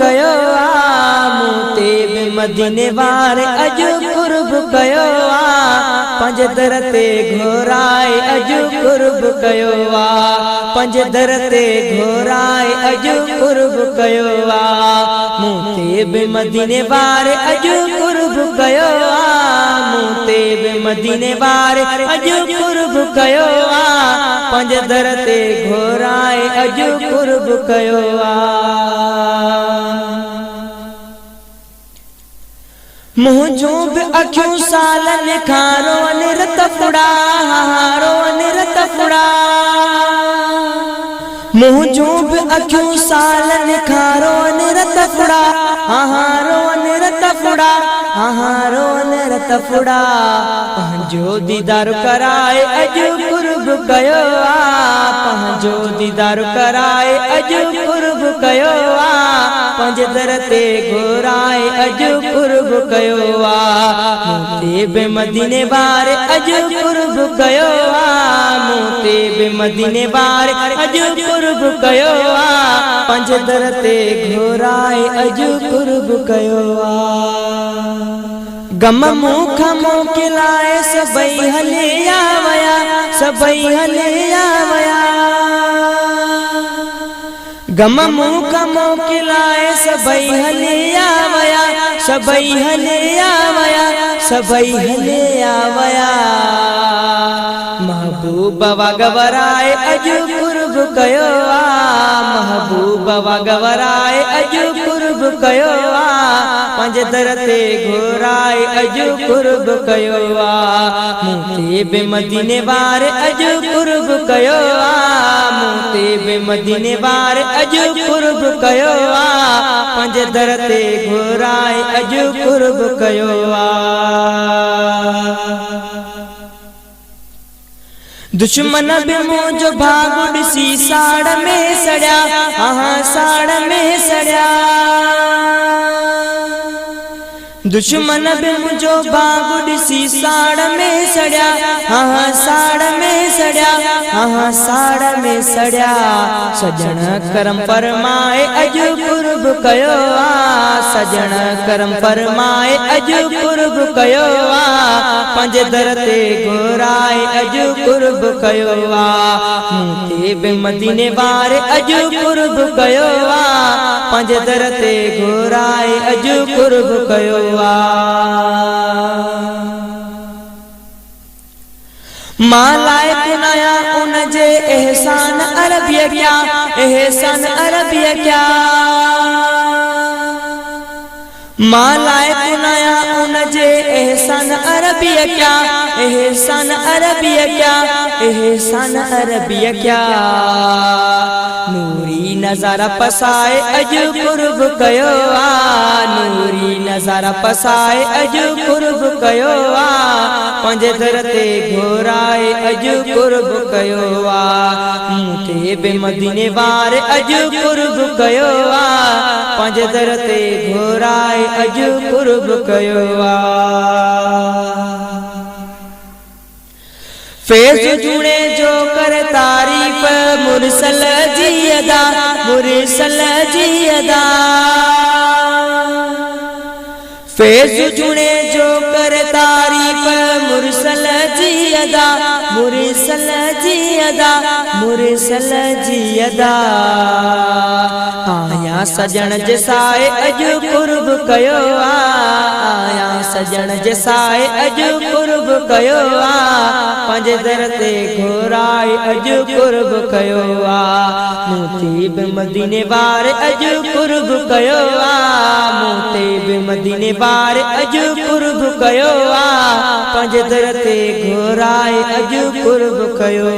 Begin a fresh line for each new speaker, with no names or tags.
कयो मूते बि मदीने वारे अजु कुर्ब कयो पंज दर ते घोराए अजु कुर्ब कयो पंज दर ते घोराए अजु कुर्ब कयो मूते बि मदीने वारे अजु कुर्ब कयो मूते बि मदीने वारे अजु कुर्ब कयो पंज दर ते घोराए अजु कुर्ब कयो मुझो भी अखियों सालन खारो निरत फुड़ा हारो निरत फुड़ा मुझो भी अखियों सालन खारो निरत फुड़ा हारो निरत फुड़ा हारो निरत फुड़ा पंहिंजो दीदार कराए अजु कुर्ब कयो पंहिंजो दीदार कराए अजु कुर्ब कयो पंज दर ते घोराए अजु कुर्ब कयो मूते बि मदीने वारे अजु कुर्ब कयो मूते बि मदीने वारे अजु कुर्ब कयो पंज दर ते घोराए अजु कुर्ब कयो गम मुख मोकिलाए सबई हले आवया सबई हले आवया गम मुख मोकिलाए सबई हले आवया सबई हले आवया सबई हले आवया महबूब वागवराए अजु कुर्ब कयो महबूब वागवराए अजु कुर्ब कयो पंज दर ते घोराए अजु कुर्ब कयो मूते बि मदीने वारे अजु कुर्ब कयो मूते बि मदीने वारे अजु कुर्ब कयो पंज दर ते घोराए अजु कुर्ब कयो दुश्मन बि मुंहिंजो भाॻु ॾिसी साड़ में सड़िया साड़ में सड़िया दुश्मन बि मुंहिंजो भाॻु ॾिसी साड़ में सड़िया साड़ में सड़िया साड़ में सड़िया सजण करम फरमाए अजु कुर्ब कयो सजण करम फरमाए अजु कुर्ब कयो पंज दर ते घोराए अजु कुर्ब कयो मूते बि मदीने वारे अजु कुर्ब कयो पंज दर ते घोराए अजु कुर्ब कयो मां लायक नया उन जे एहसान अरबिया क्या एहसान अरबिया क्या मां लायक नया उन जे एहसान अरबिया क्या एहसान अरबिया क्या एहसान अरबिया क्या नूरी नज़ारा पसाए अजु कुर्ब कयो नूरी नज़ारा पसाए अजु कुर्ब कयो पंज दर ते घोराए अजु कुर्ब कयो मूते बि मदीने वारे अजु कुर्ब कयो पंज दर ते घोराए अजु कुर्ब कयो फैज़ जुड़े जो कर तारीफ मुरसल जी अदा मुरसल जी अदा फैज़ जुड़े जो कर तारीफ मुरसल जी अदा मुरसल जी अदा मुरसल जी अदा आया सजण जसाए अजु कुर्ब कयो आया सजण जसाए अजु कुर्ब कयो पंज दर ते घोराए अजु कुर्ब कयो मूते बि मदीने वारे अजु कुर्ब कयो मूते बि मदीने वारे अजु कुर्ब कयो पंज दर ते घोराए अजु कुर्ब कयो